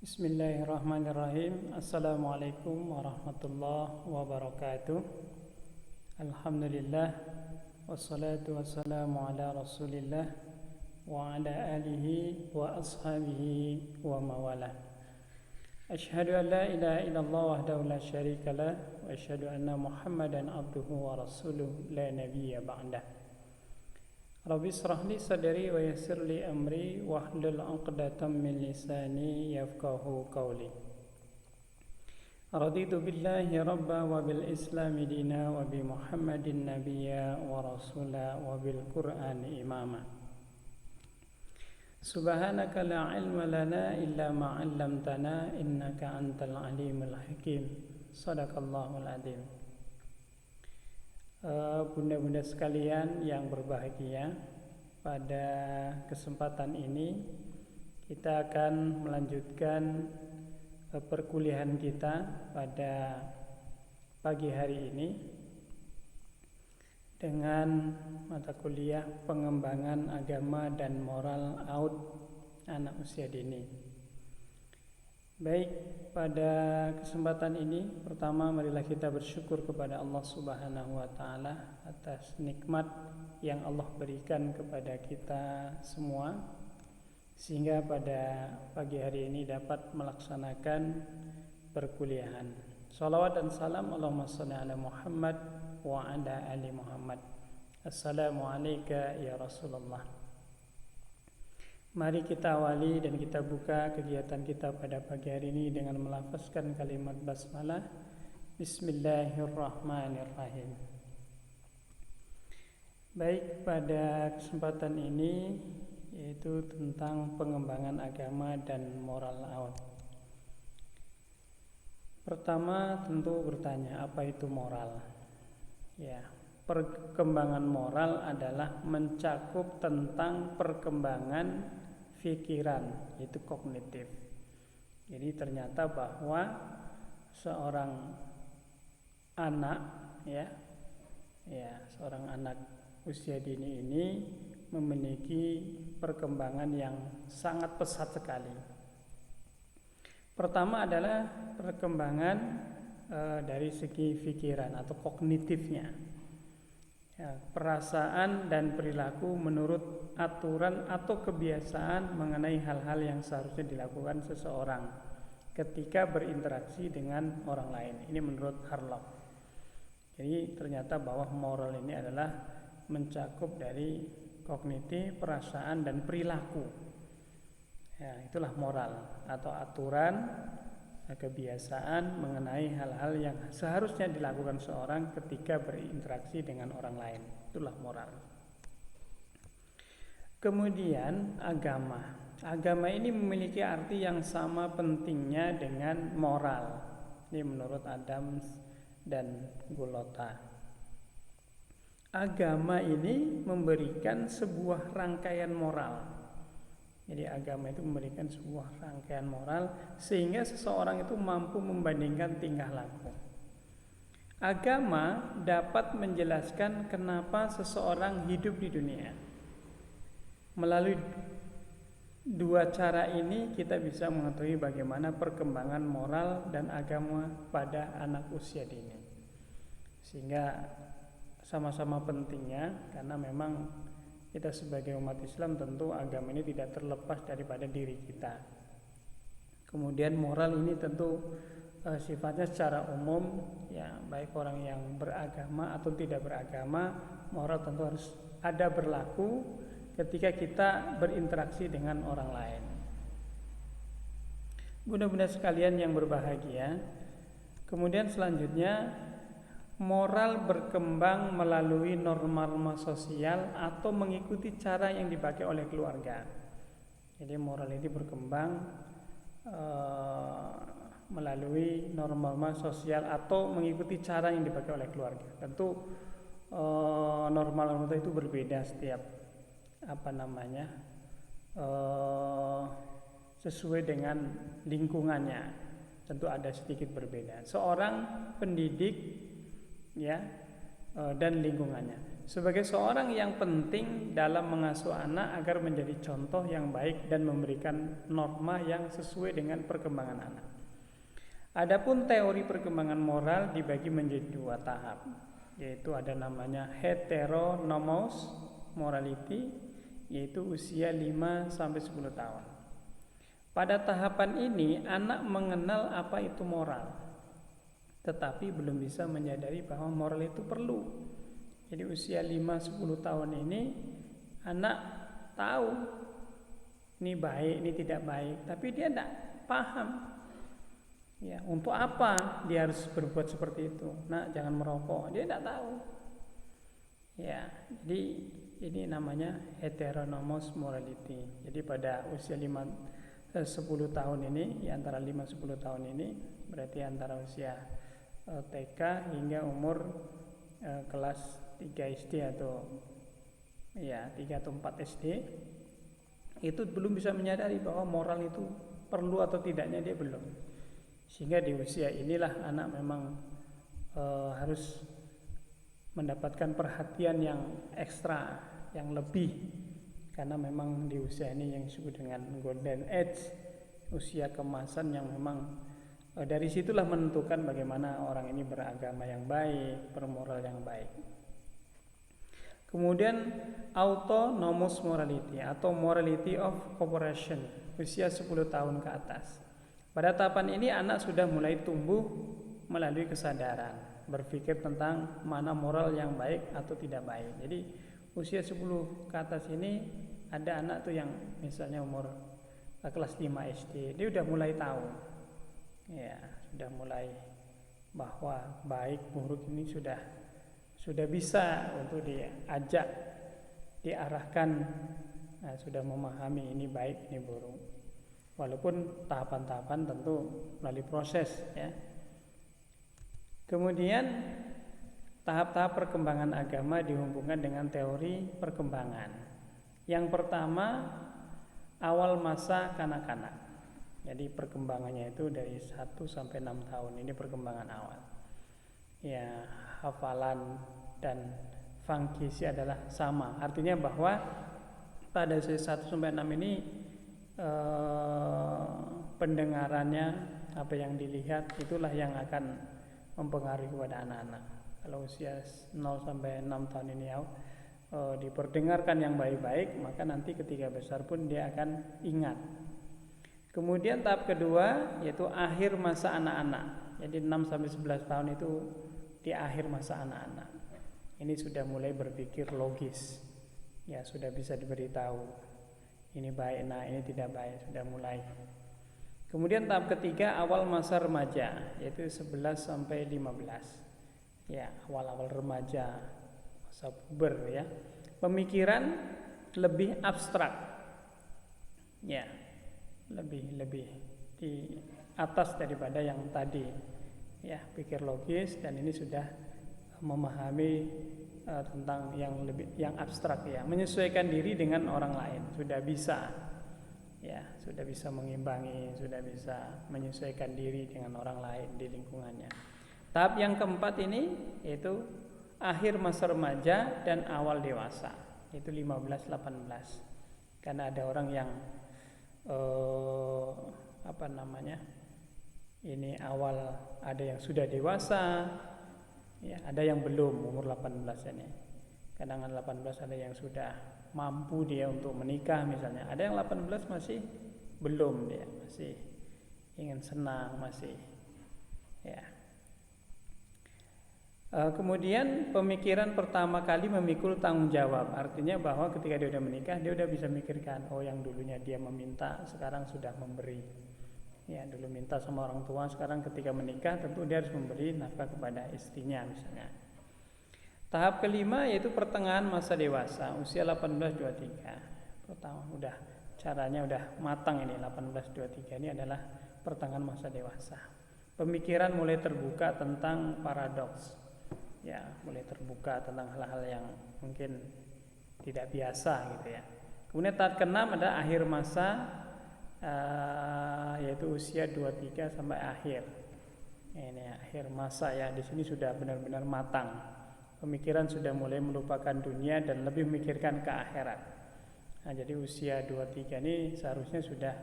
Bismillahirrahmanirrahim. Assalamualaikum warahmatullahi wabarakatuh. Alhamdulillah, wassalatu wassalamu ala rasulillah wa ala alihi wa ashabihi wa mawalah. Ashhadu an la ilaha illallah wahdahu la syarika lah, wa ashhadu anna muhammadan abduhu wa rasuluh la nabiyya ba'dah. Rabbi israh li sadri wa yassir li amri wahlul 'uqdatam min lisani yafqahu qawli. Raditu billahi rabba wa bil islami dina wa bi muhammadin nabiyya wa rasula wa bil qur'ani imama. Subhanaka la ilma lana illa ma 'allamtana innaka antal alimul hakim. Shadaqallahul adzim. Bunda-bunda sekalian yang berbahagia, pada kesempatan ini kita akan melanjutkan perkuliahan kita pada pagi hari ini dengan mata kuliah pengembangan agama dan moral AUD anak usia dini. Baik, pada kesempatan ini pertama marilah kita bersyukur kepada Allah Subhanahu wa taala atas nikmat yang Allah berikan kepada kita semua sehingga pada pagi hari ini dapat melaksanakan perkuliahan. Shalawat dan salam Allahumma shalli ala Muhammad wa ala ali Muhammad. Assalamualaikum ya Rasulullah. Mari kita awali dan kita buka kegiatan kita pada pagi hari ini dengan melafazkan kalimat basmalah. Bismillahirrahmanirrahim. Baik, pada kesempatan ini yaitu tentang pengembangan agama dan moral AUD. Pertama tentu bertanya, apa itu moral? Ya, perkembangan moral adalah mencakup tentang perkembangan pikiran, yaitu kognitif. Jadi ternyata bahwa seorang anak seorang anak usia dini ini memiliki perkembangan yang sangat pesat sekali. Pertama adalah perkembangan dari segi pikiran atau kognitifnya. Perasaan dan perilaku menurut aturan atau kebiasaan mengenai hal-hal yang seharusnya dilakukan seseorang ketika berinteraksi dengan orang lain. Ini menurut Harlock. Jadi ternyata bahwa moral ini adalah mencakup dari kognitif, perasaan dan perilaku. Ya, itulah moral atau aturan, kebiasaan mengenai hal-hal yang seharusnya dilakukan seorang ketika berinteraksi dengan orang lain. Itulah moral. Kemudian agama. Agama ini memiliki arti yang sama pentingnya dengan moral. Ini menurut Adams dan Golota. Agama ini memberikan sebuah rangkaian moral. Jadi agama itu memberikan sebuah rangkaian moral sehingga seseorang itu mampu membandingkan tingkah laku. Agama dapat menjelaskan kenapa seseorang hidup di dunia. Melalui dua cara ini kita bisa mengetahui bagaimana perkembangan moral dan agama pada anak usia dini. Sehingga sama-sama pentingnya karena memang kita sebagai umat Islam tentu agama ini tidak terlepas daripada diri kita. Kemudian moral ini tentu sifatnya secara umum, ya baik orang yang beragama atau tidak beragama, moral tentu harus ada berlaku ketika kita berinteraksi dengan orang lain. Bunda-bunda sekalian yang berbahagia, kemudian selanjutnya moral berkembang melalui norma-norma sosial atau mengikuti cara yang dipakai oleh keluarga. Jadi moral ini berkembang melalui norma-norma sosial atau mengikuti cara yang dipakai oleh keluarga. Tentu norma-norma itu berbeda setiap sesuai dengan lingkungannya. Tentu ada sedikit berbeda. Seorang pendidik dan lingkungannya. sebagai seorang yang penting dalam mengasuh anak agar menjadi contoh yang baik dan memberikan norma yang sesuai dengan perkembangan anak. Adapun teori perkembangan moral dibagi menjadi 2 tahap, yaitu ada namanya heteronomous morality, yaitu usia 5 sampai 10 tahun. Pada tahapan ini anak mengenal apa itu moral, tetapi belum bisa menyadari bahwa moral itu perlu. Jadi usia 5-10 tahun ini anak tahu ini baik, ini tidak baik, tapi dia tidak paham. Ya, untuk apa dia harus berbuat seperti itu? Nah, jangan merokok. Dia tidak tahu. Ya, jadi ini namanya heteronomous morality. Jadi pada usia 10 tahun ini, ya antara 5-10 tahun ini, berarti antara usia TK hingga umur kelas 3 SD atau 3 atau 4 SD, itu belum bisa menyadari bahwa moral itu perlu atau tidaknya, dia belum. Sehingga di usia inilah anak memang harus mendapatkan perhatian yang ekstra, yang lebih, karena memang di usia ini yang disebut dengan golden age, usia kemasan yang memang dari situlah menentukan bagaimana orang ini beragama yang baik, bermoral yang baik. Kemudian autonomous morality atau morality of cooperation, usia 10 tahun ke atas. Pada tahapan ini anak sudah mulai tumbuh melalui kesadaran, berpikir tentang mana moral yang baik atau tidak baik. Jadi usia 10 ke atas ini ada anak tuh yang misalnya umur kelas 5 SD, dia udah mulai tahu. Ya, sudah mulai bahwa baik buruk ini sudah bisa untuk diajak, diarahkan, sudah memahami ini baik, ini buruk. Walaupun tahapan-tahapan tentu melalui proses, ya. Kemudian tahap-tahap perkembangan agama dihubungkan dengan teori perkembangan. Yang pertama, awal masa kanak-kanak. Jadi perkembangannya itu dari 1 sampai 6 tahun, ini perkembangan awal. Ya, hafalan dan fungsi adalah sama. Artinya bahwa pada usia 1 sampai 6 ini pendengarannya, apa yang dilihat itulah yang akan mempengaruhi kepada anak-anak. Kalau usia 0 sampai 6 tahun ini diperdengarkan yang baik-baik, maka nanti ketika besar pun dia akan ingat. Kemudian tahap kedua yaitu akhir masa anak-anak. Jadi 6 sampai 11 tahun itu di akhir masa anak-anak. Ini sudah mulai berpikir logis. Ya, sudah bisa diberitahu ini baik, nah ini tidak baik, sudah mulai. Kemudian tahap ketiga awal masa remaja, yaitu 11 sampai 15. Ya, awal-awal remaja, masa puber, ya. Pemikiran lebih abstrak. Ya, lebih di atas daripada yang tadi. Ya, pikir logis, dan ini sudah memahami tentang yang abstrak, ya, menyesuaikan diri dengan orang lain, sudah bisa, ya, sudah bisa mengimbangi, sudah bisa menyesuaikan diri dengan orang lain di lingkungannya. Tahap yang keempat ini yaitu akhir masa remaja dan awal dewasa, itu 15-18. Karena ada orang yang ini awal, ada yang sudah dewasa, ya, ada yang belum umur 18 ini. Kadang 18 ada yang sudah mampu dia untuk menikah misalnya. Ada yang 18 masih belum, dia masih ingin senang, masih, ya. Kemudian pemikiran pertama kali memikul tanggung jawab. Artinya bahwa ketika dia sudah menikah, dia sudah bisa memikirkan, oh yang dulunya dia meminta, sekarang sudah memberi. Ya, dulu minta sama orang tua, sekarang ketika menikah tentu dia harus memberi nafkah kepada istrinya misalnya. Tahap kelima yaitu pertengahan masa dewasa, usia 18-23. Pertama caranya udah matang ini, 18-23 ini adalah pertengahan masa dewasa. Pemikiran mulai terbuka tentang paradoks. Ya, mulai terbuka tentang hal-hal yang mungkin tidak biasa gitu ya. Kemudian tahap keenam ada akhir masa, yaitu usia 23 sampai akhir. Ini akhir masa, ya, di sini sudah benar-benar matang pemikiran sudah mulai melupakan dunia dan lebih memikirkan ke akhirat. Nah, jadi usia 23 ini seharusnya sudah